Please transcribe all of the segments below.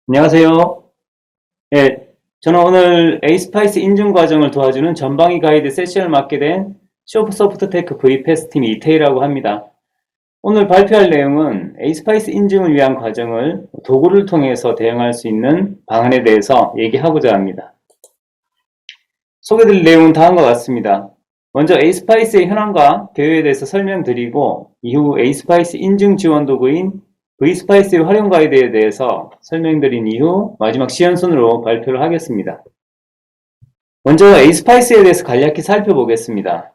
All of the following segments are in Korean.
안녕하세요. 예, 저는 오늘 에이스파이스 인증 과정을 도와주는 전방위 가이드 세션을 맡게 된 쇼프소프트테크 VPS 팀 이태희라고 합니다. 오늘 발표할 내용은 에이스파이스 인증을 위한 과정을 도구를 통해서 대응할 수 있는 방안에 대해서 얘기하고자 합니다. 소개드릴 내용은 다음과 같습니다. 먼저 에이스파이스의 현황과 대우에 대해서 설명드리고 이후 에이스파이스 인증 지원 도구인 V스파이스의 활용 가이드에 대해서 설명드린 이후 마지막 시연순으로 발표를 하겠습니다. 먼저 에이스파이스에 대해서 간략히 살펴보겠습니다.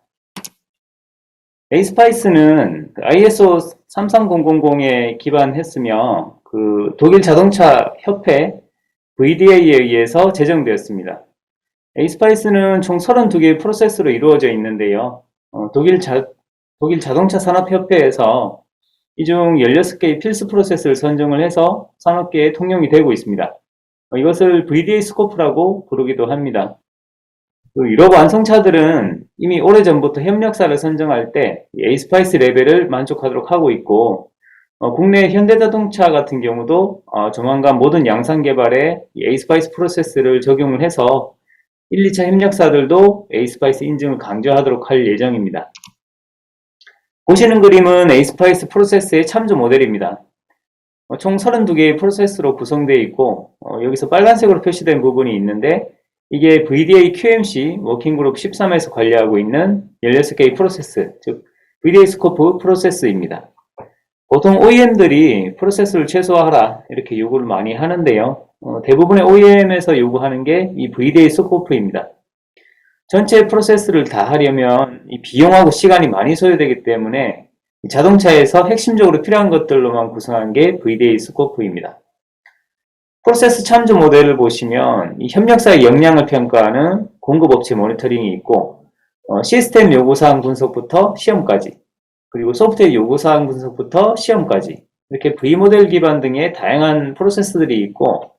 에이스파이스는 ISO 33000에 기반했으며 독일 자동차 협회 VDA에 의해서 제정되었습니다. 에이스파이스는 총 32개의 프로세스로 이루어져 있는데요. 독일 자동차 산업협회에서 이 중 16개의 필수 프로세스를 선정을 해서 산업계에 통용이 되고 있습니다. 이것을 VDA 스코프라고 부르기도 합니다. 유럽 완성차들은 이미 오래전부터 협력사를 선정할 때 에이스파이스 레벨을 만족하도록 하고 있고, 국내 현대자동차 같은 경우도 조만간 모든 양산 개발에 에이스파이스 프로세스를 적용을 해서 1, 2차 협력사들도 에이스파이스 인증을 강조하도록 할 예정입니다. 보시는 그림은 에이스파이스 프로세스의 참조 모델입니다. 총 32개의 프로세스로 구성되어 있고, 여기서 빨간색으로 표시된 부분이 있는데 이게 VDA QMC 워킹그룹 13에서 관리하고 있는 16개의 프로세스, 즉 VDA 스코프 프로세스입니다. 보통 OEM들이 프로세스를 최소화하라 이렇게 요구를 많이 하는데요. 대부분의 OEM에서 요구하는 게 이 VDA 스코프입니다. 전체 프로세스를 다 하려면 이 비용하고 시간이 많이 소요되기 때문에 자동차에서 핵심적으로 필요한 것들로만 구성한 게 VDA 스코프입니다. 프로세스 참조 모델을 보시면 이 협력사의 역량을 평가하는 공급업체 모니터링이 있고, 시스템 요구사항 분석부터 시험까지, 그리고 소프트웨어 요구사항 분석부터 시험까지 이렇게 V모델 기반 등의 다양한 프로세스들이 있고,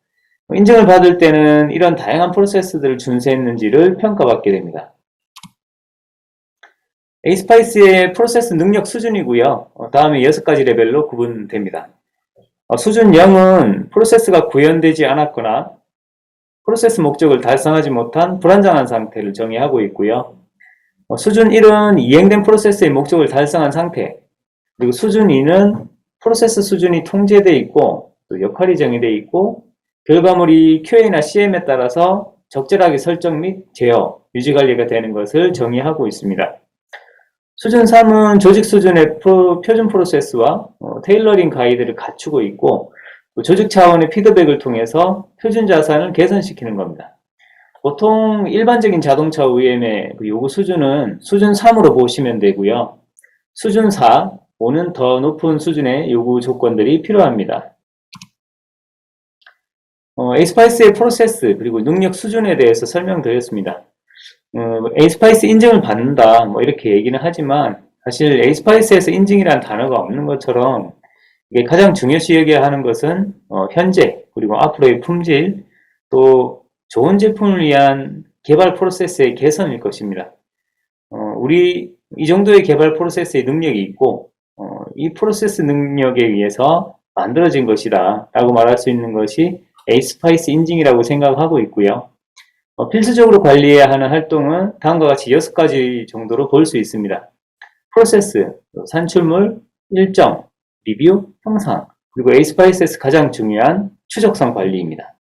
인증을 받을 때는 이런 다양한 프로세스들을 준수했는지를 평가받게 됩니다. 에이스파이스의 프로세스 능력 수준이고요. 다음에 6가지 레벨로 구분됩니다. 수준 0은 프로세스가 구현되지 않았거나 프로세스 목적을 달성하지 못한 불안정한 상태를 정의하고 있고요. 수준 1은 이행된 프로세스의 목적을 달성한 상태, 그리고 수준 2는 프로세스 수준이 통제되어 있고 또 역할이 정의되어 있고 결과물이 QA나 CM에 따라서 적절하게 설정 및 제어, 유지관리가 되는 것을 정의하고 있습니다. 수준 3은 조직 수준의 표준 프로세스와 테일러링 가이드를 갖추고 있고 조직 차원의 피드백을 통해서 표준 자산을 개선시키는 겁니다. 보통 일반적인 자동차 OEM의 요구 수준은 수준 3으로 보시면 되고요. 수준 4, 5는 더 높은 수준의 요구 조건들이 필요합니다. 에이스파이스의 프로세스 그리고 능력 수준에 대해서 설명드렸습니다. 에이스파이스 인증을 받는다 이렇게 얘기는 하지만 사실 에이스파이스에서 인증이라는 단어가 없는 것처럼 이게 가장 중요시 여겨야 하는 것은 현재 그리고 앞으로의 품질 또 좋은 제품을 위한 개발 프로세스의 개선일 것입니다. 우리 이 정도의 개발 프로세스의 능력이 있고 이 프로세스 능력에 의해서 만들어진 것이다 라고 말할 수 있는 것이 에이스파이스 인증이라고 생각하고 있고요. 필수적으로 관리해야 하는 활동은 다음과 같이 6가지 정도로 볼 수 있습니다. 프로세스, 산출물, 일정, 리뷰, 형상, 그리고 에이스파이스에서 가장 중요한 추적성 관리입니다.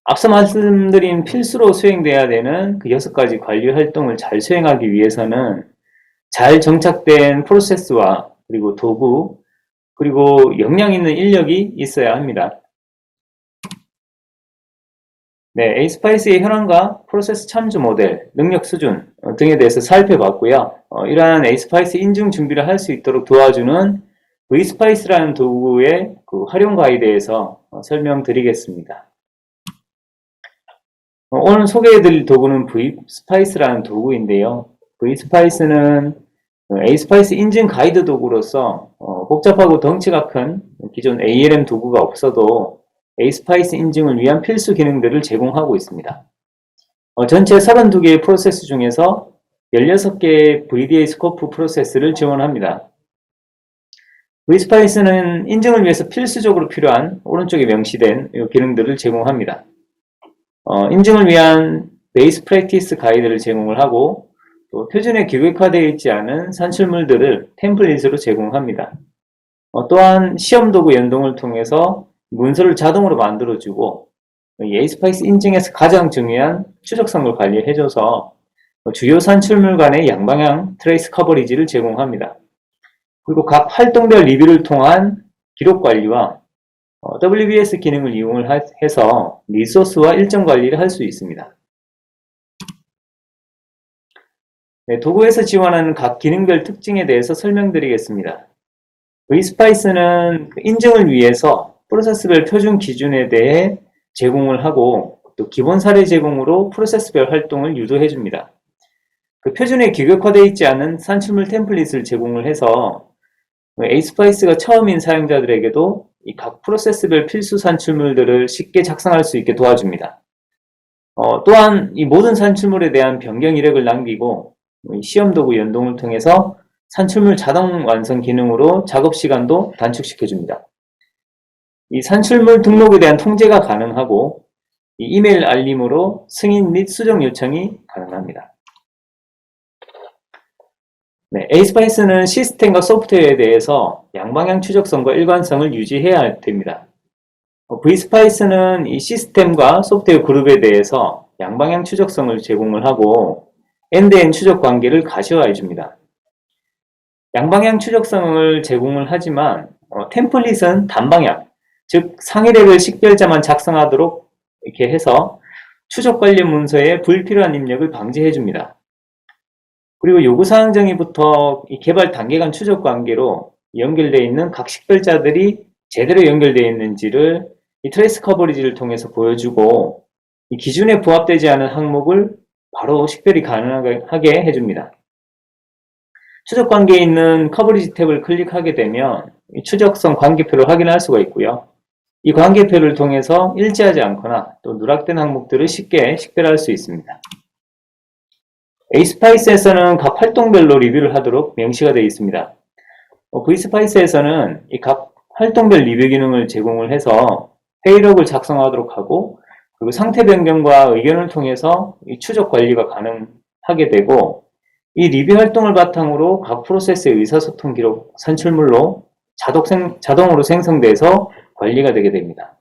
앞서 말씀드린 필수로 수행돼야 되는 그 6가지 관리 활동을 잘 수행하기 위해서는 잘 정착된 프로세스와 그리고 도구, 그리고 역량 있는 인력이 있어야 합니다. 네, 에이스파이스의 현황과 프로세스 참조 모델, 능력 수준 등에 대해서 살펴봤고요. 이러한 에이스파이스 인증 준비를 할 수 있도록 도와주는 V스파이스라는 도구의 활용 가이드에서 설명드리겠습니다. 오늘 소개해드릴 도구는 V스파이스라는 도구인데요. V스파이스는 에이스파이스 인증 가이드 도구로서 복잡하고 덩치가 큰 기존 ALM 도구가 없어도 에이스파이스 인증을 위한 필수 기능들을 제공하고 있습니다. 전체 32개의 프로세스 중에서 16개의 VDA 스코프 프로세스를 지원합니다. vSpice는 인증을 위해서 필수적으로 필요한 오른쪽에 명시된 이 기능들을 제공합니다. 인증을 위한 베이스 프랙티스 가이드를 제공을 하고 또 표준에 규격화되어 있지 않은 산출물들을 템플릿으로 제공합니다. 또한 시험 도구 연동을 통해서 문서를 자동으로 만들어주고 이 에이스파이스 인증에서 가장 중요한 추적성을 관리해줘서 주요 산출물 간의 양방향 트레이스 커버리지를 제공합니다. 그리고 각 활동별 리뷰를 통한 기록 관리와 WBS 기능을 이용을 해서 리소스와 일정 관리를 할 수 있습니다. 네, 도구에서 지원하는 각 기능별 특징에 대해서 설명드리겠습니다. vSpice는 인증을 위해서 프로세스별 표준 기준에 대해 제공을 하고 또 기본 사례 제공으로 프로세스별 활동을 유도해 줍니다. 그 표준에 규격화되어 있지 않은 산출물 템플릿을 제공을 해서 에이스파이스가 처음인 사용자들에게도 이 각 프로세스별 필수 산출물들을 쉽게 작성할 수 있게 도와줍니다. 또한 이 모든 산출물에 대한 변경 이력을 남기고 시험 도구 연동을 통해서 산출물 자동 완성 기능으로 작업 시간도 단축시켜 줍니다. 이 산출물 등록에 대한 통제가 가능하고 이 이메일 알림으로 승인 및 수정 요청이 가능합니다. 네, 에이스파이스는 시스템과 소프트웨어에 대해서 양방향 추적성과 일관성을 유지해야 됩니다. vSpice는 이 시스템과 소프트웨어 그룹에 대해서 양방향 추적성을 제공을 하고 엔드엔드 추적 관계를 가시화해 줍니다. 양방향 추적성을 제공을 하지만 템플릿은 단방향, 즉 상위레벨 식별자만 작성하도록 이렇게 해서 추적 관련 문서에 불필요한 입력을 방지해 줍니다. 그리고 요구사항 정의부터 이 개발 단계 간 추적 관계로 연결되어 있는 각 식별자들이 제대로 연결되어 있는지를 이 트레이스 커버리지를 통해서 보여주고 이 기준에 부합되지 않은 항목을 바로 식별이 가능하게 해줍니다. 추적 관계에 있는 커버리지 탭을 클릭하게 되면 이 추적성 관계표를 확인할 수가 있고요. 이 관계표를 통해서 일치하지 않거나 또 누락된 항목들을 쉽게 식별할 수 있습니다. 에이스파이스에서는 각 활동별로 리뷰를 하도록 명시가 되어 있습니다. vSpice에서는 이 각 활동별 리뷰 기능을 제공을 해서 회의록을 작성하도록 하고 그리고 상태 변경과 의견을 통해서 이 추적 관리가 가능하게 되고 이 리뷰 활동을 바탕으로 각 프로세스의 의사소통 기록 산출물로 자동으로 생성돼서 관리가 되게 됩니다.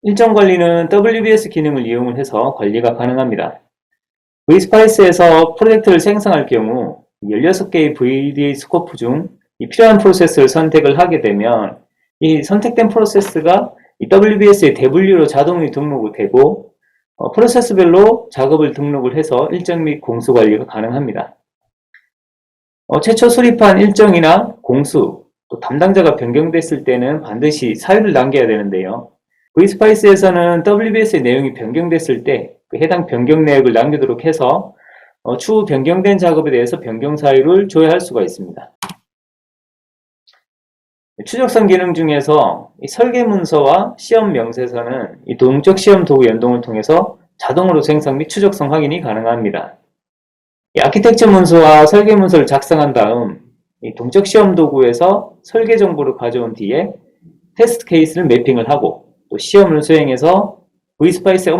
일정 관리는 WBS 기능을 이용을 해서 관리가 가능합니다. vSpice에서 프로젝트를 생성할 경우 16개의 VDA 스코프 중 이 필요한 프로세스를 선택을 하게 되면 이 선택된 프로세스가 이 WBS의 대분류로 자동이 등록이 되고 프로세스별로 작업을 등록을 해서 일정 및 공수 관리가 가능합니다. 최초 수립한 일정이나 공수, 또 담당자가 변경됐을 때는 반드시 사유를 남겨야 되는데요. vSpice에서는 WBS의 내용이 변경됐을 때 그 해당 변경 내역을 남기도록 해서 추후 변경된 작업에 대해서 변경 사유를 조회할 수가 있습니다. 추적성 기능 중에서 이 설계 문서와 시험 명세서는 이 동적 시험 도구 연동을 통해서 자동으로 생성 및 추적성 확인이 가능합니다. 이 아키텍처 문서와 설계 문서를 작성한 다음 이 동적 시험 도구에서 설계 정보를 가져온 뒤에 테스트 케이스를 매핑을 하고 또 시험을 수행해서 vSpice에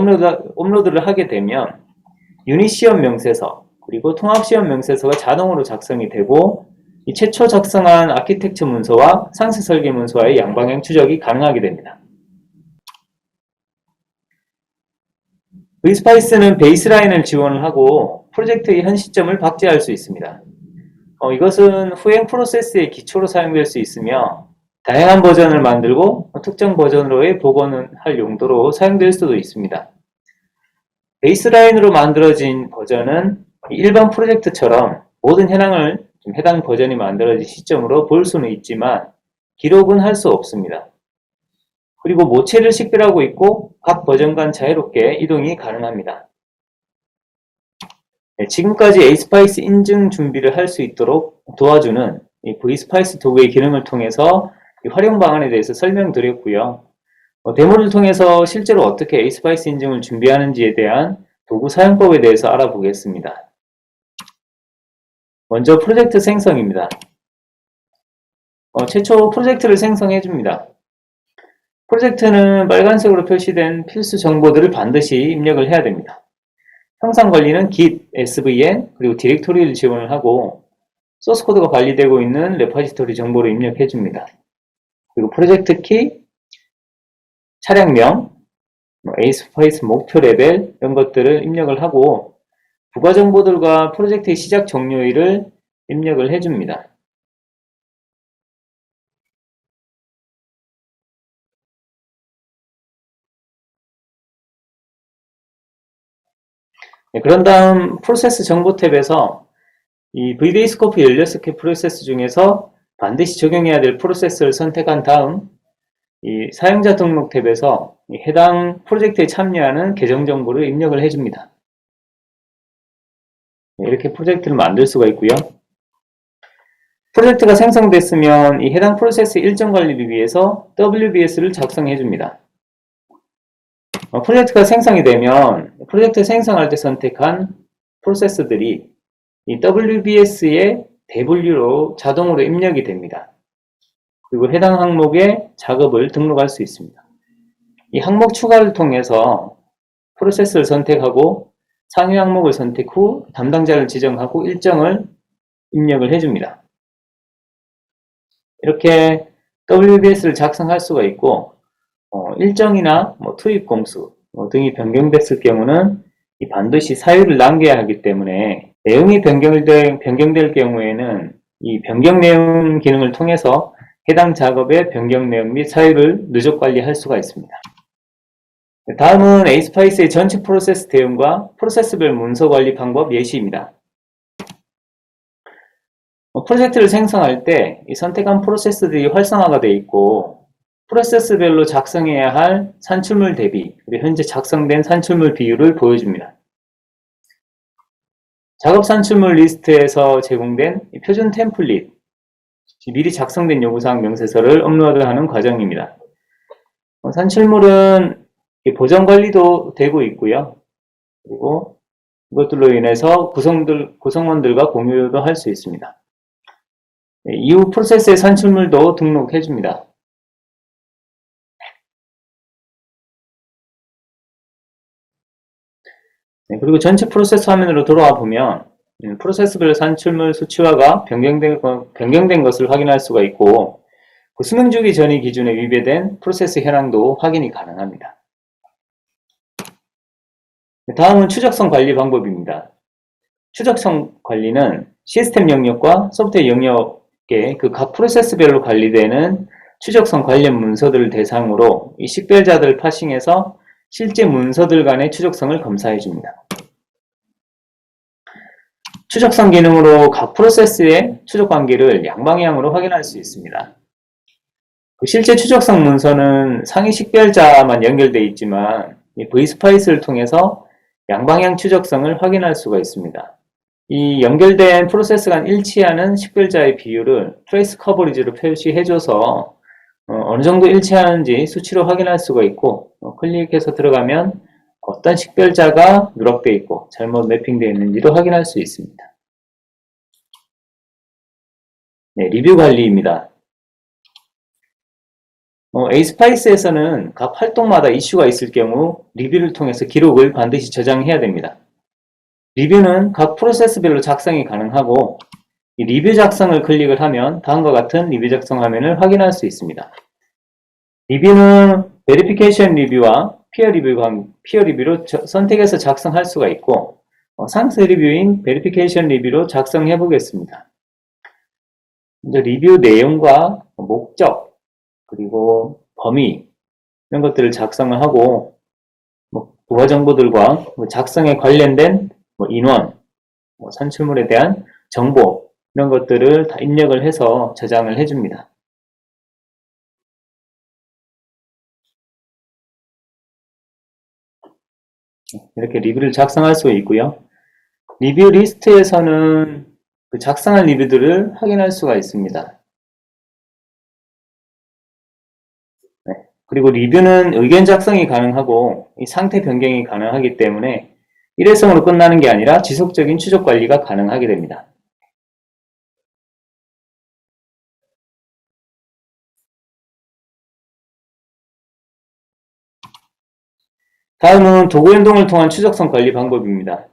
업로드를 하게 되면 유닛 시험 명세서 그리고 통합 시험 명세서가 자동으로 작성이 되고 이 최초 작성한 아키텍처 문서와 상세 설계 문서와의 양방향 추적이 가능하게 됩니다. vSpice는 베이스라인을 지원을 하고 프로젝트의 현 시점을 박제할 수 있습니다. 이것은 후행 프로세스의 기초로 사용될 수 있으며 다양한 버전을 만들고 특정 버전으로의 복원을 할 용도로 사용될 수도 있습니다. 베이스라인으로 만들어진 버전은 일반 프로젝트처럼 모든 현황을 해당 버전이 만들어진 시점으로 볼 수는 있지만 기록은 할 수 없습니다. 그리고 모체를 식별하고 있고 각 버전 간 자유롭게 이동이 가능합니다. 지금까지 에이스파이스 인증 준비를 할 수 있도록 도와주는 이 vSpice 도구의 기능을 통해서 활용 방안에 대해서 설명드렸고요. 데모를 통해서 실제로 어떻게 에이스파이스 인증을 준비하는지에 대한 도구 사용법에 대해서 알아보겠습니다. 먼저 프로젝트 생성입니다. 최초 프로젝트를 생성해 줍니다. 프로젝트는 빨간색으로 표시된 필수 정보들을 반드시 입력을 해야 됩니다. 형상 관리는 git, svn, 그리고 디렉토리를 지원을 하고 소스 코드가 관리되고 있는 레퍼지토리 정보를 입력해 줍니다. 그리고 프로젝트 키, 차량명, 에이스파이스 목표 레벨 이런 것들을 입력을 하고 부가 정보들과 프로젝트의 시작 종료일을 입력을 해줍니다. 그런 다음 프로세스 정보 탭에서 이 VBA 스코프 16개 프로세스 중에서 반드시 적용해야 될 프로세스를 선택한 다음 이 사용자 등록 탭에서 해당 프로젝트에 참여하는 계정 정보를 입력을 해줍니다. 이렇게 프로젝트를 만들 수가 있고요. 프로젝트가 생성됐으면 이 해당 프로세스 일정 관리를 위해서 WBS를 작성해 줍니다. 프로젝트가 생성이 되면 프로젝트 생성할 때 선택한 프로세스들이 이 WBS의 대분류로 자동으로 입력이 됩니다. 그리고 해당 항목에 작업을 등록할 수 있습니다. 이 항목 추가를 통해서 프로세스를 선택하고 상위 항목을 선택 후 담당자를 지정하고 일정을 입력을 해줍니다. 이렇게 WBS를 작성할 수가 있고 일정이나 투입 공수 등이 변경됐을 경우는 반드시 사유를 남겨야 하기 때문에 내용이 변경될 경우에는 이 변경 내용 기능을 통해서 해당 작업의 변경 내용 및 사유를 누적 관리할 수가 있습니다. 다음은 에이스파이스의 전체 프로세스 대응과 프로세스별 문서 관리 방법 예시입니다. 프로젝트를 생성할 때 이 선택한 프로세스들이 활성화가 되어 있고 프로세스별로 작성해야 할 산출물 대비 그리고 현재 작성된 산출물 비율을 보여줍니다. 작업 산출물 리스트에서 제공된 표준 템플릿, 미리 작성된 요구사항 명세서를 업로드하는 과정입니다. 산출물은 보정 관리도 되고 있고요. 그리고 이것들로 인해서 구성원들과 공유도 할 수 있습니다. 이후 프로세스의 산출물도 등록해 줍니다. 그리고 전체 프로세스 화면으로 돌아와 보면 프로세스별 산출물 수치화가 변경된 것을 확인할 수가 있고 그 수명 주기 전이 기준에 위배된 프로세스 현황도 확인이 가능합니다. 다음은 추적성 관리 방법입니다. 추적성 관리는 시스템 영역과 소프트웨어 영역의 그 각 프로세스별로 관리되는 추적성 관련 문서들을 대상으로 이 식별자들을 파싱해서 실제 문서들 간의 추적성을 검사해 줍니다. 추적성 기능으로 각 프로세스의 추적 관계를 양방향으로 확인할 수 있습니다. 실제 추적성 문서는 상위 식별자만 연결되어 있지만 vSpice를 통해서 양방향 추적성을 확인할 수가 있습니다. 이 연결된 프로세스 간 일치하는 식별자의 비율을 트레이스 커버리지로 표시해줘서 어느 정도 일치하는지 수치로 확인할 수가 있고 클릭해서 들어가면 어떤 식별자가 누락되어 있고 잘못 매핑되어 있는지도 확인할 수 있습니다. 네, 리뷰 관리입니다. 에이스파이스에서는 각 활동마다 이슈가 있을 경우 리뷰를 통해서 기록을 반드시 저장해야 됩니다. 리뷰는 각 프로세스별로 작성이 가능하고 이 리뷰 작성을 클릭을 하면 다음과 같은 리뷰 작성 화면을 확인할 수 있습니다. 리뷰는 베리피케이션 리뷰와 피어 리뷰로 선택해서 작성할 수가 있고 상세 리뷰인 베리피케이션 리뷰로 작성해 보겠습니다. 먼저 리뷰 내용과 목적 그리고 범위 이런 것들을 작성을 하고 부가 정보들과 작성에 관련된 인원, 산출물에 대한 정보 이런 것들을 다 입력을 해서 저장을 해줍니다. 이렇게 리뷰를 작성할 수 있고요. 리뷰 리스트에서는 그 작성한 리뷰들을 확인할 수가 있습니다. 네. 그리고 리뷰는 의견 작성이 가능하고 이 상태 변경이 가능하기 때문에 일회성으로 끝나는 게 아니라 지속적인 추적 관리가 가능하게 됩니다. 다음은 도구 연동을 통한 추적성 관리 방법입니다.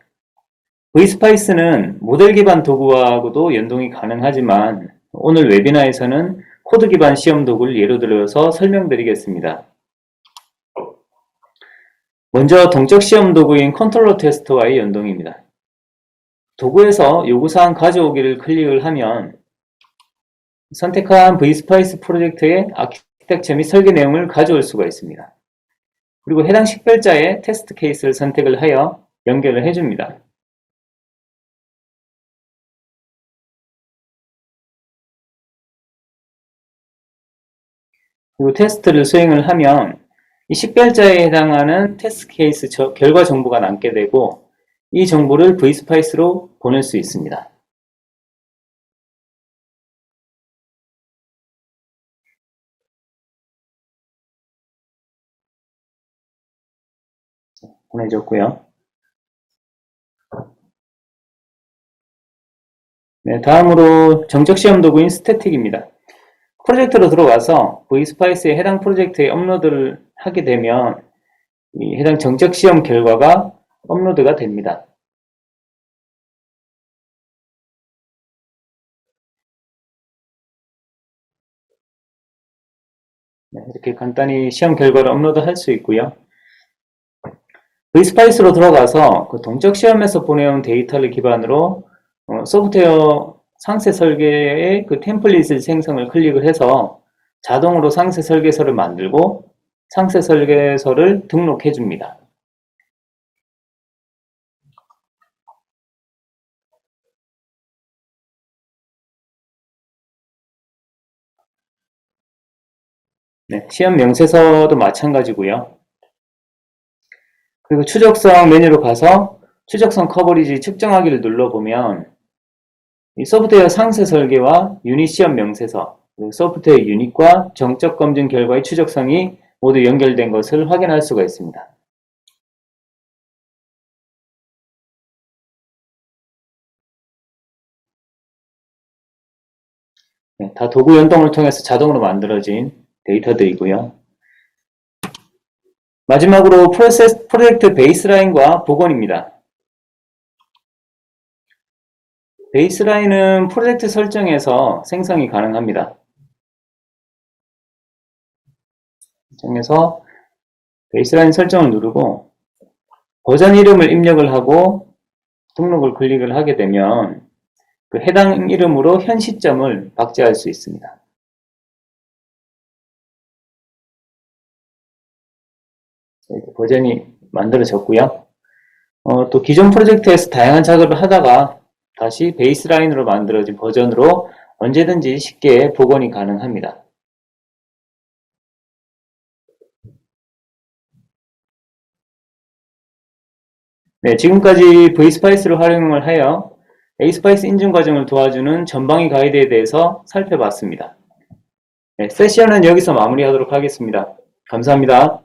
vSpice는 모델 기반 도구하고도 연동이 가능하지만 오늘 웨비나에서는 코드 기반 시험 도구를 예로 들어서 설명드리겠습니다. 먼저 동적 시험 도구인 컨트롤러 테스트와의 연동입니다. 도구에서 요구사항 가져오기를 클릭을 하면 선택한 vSpice 프로젝트의 아키텍처 및 설계 내용을 가져올 수가 있습니다. 그리고 해당 식별자의 테스트 케이스를 선택을 하여 연결을 해줍니다. 그리고 테스트를 수행을 하면 이 식별자에 해당하는 테스트 케이스 결과 정보가 남게 되고 이 정보를 vSpice로 보낼 수 있습니다. 보내줬고요. 네, 다음으로 정적 시험 도구인 스태틱입니다. 프로젝트로 들어가서 vSpice에 해당 프로젝트에 업로드를 하게 되면 이 해당 정적 시험 결과가 업로드가 됩니다. 네, 이렇게 간단히 시험 결과를 업로드 할 수 있고요. vSpice로 들어가서 그 동적 시험에서 보내온 데이터를 기반으로 소프트웨어 상세 설계의 그 템플릿을 생성을 클릭을 해서 자동으로 상세 설계서를 만들고 상세 설계서를 등록해 줍니다. 네, 시험 명세서도 마찬가지고요. 그리고 추적성 메뉴로 가서 추적성 커버리지 측정하기를 눌러보면 이 소프트웨어 상세 설계와 유닛 시험 명세서, 그리고 소프트웨어 유닛과 정적 검증 결과의 추적성이 모두 연결된 것을 확인할 수가 있습니다. 네, 다 도구 연동을 통해서 자동으로 만들어진 데이터들이고요. 마지막으로 프로젝트 베이스라인과 복원입니다. 베이스라인은 프로젝트 설정에서 생성이 가능합니다. 설정에서 베이스라인 설정을 누르고 버전 이름을 입력을 하고 등록을 클릭을 하게 되면 그 해당 이름으로 현 시점을 박제할 수 있습니다. 이렇게 버전이 만들어졌고요. 또 기존 프로젝트에서 다양한 작업을 하다가 다시 베이스라인으로 만들어진 버전으로 언제든지 쉽게 복원이 가능합니다. 네, 지금까지 vSpice를 활용을 하여 A스파이스 인증 과정을 도와주는 전방위 가이드에 대해서 살펴봤습니다. 네, 세션은 여기서 마무리하도록 하겠습니다. 감사합니다.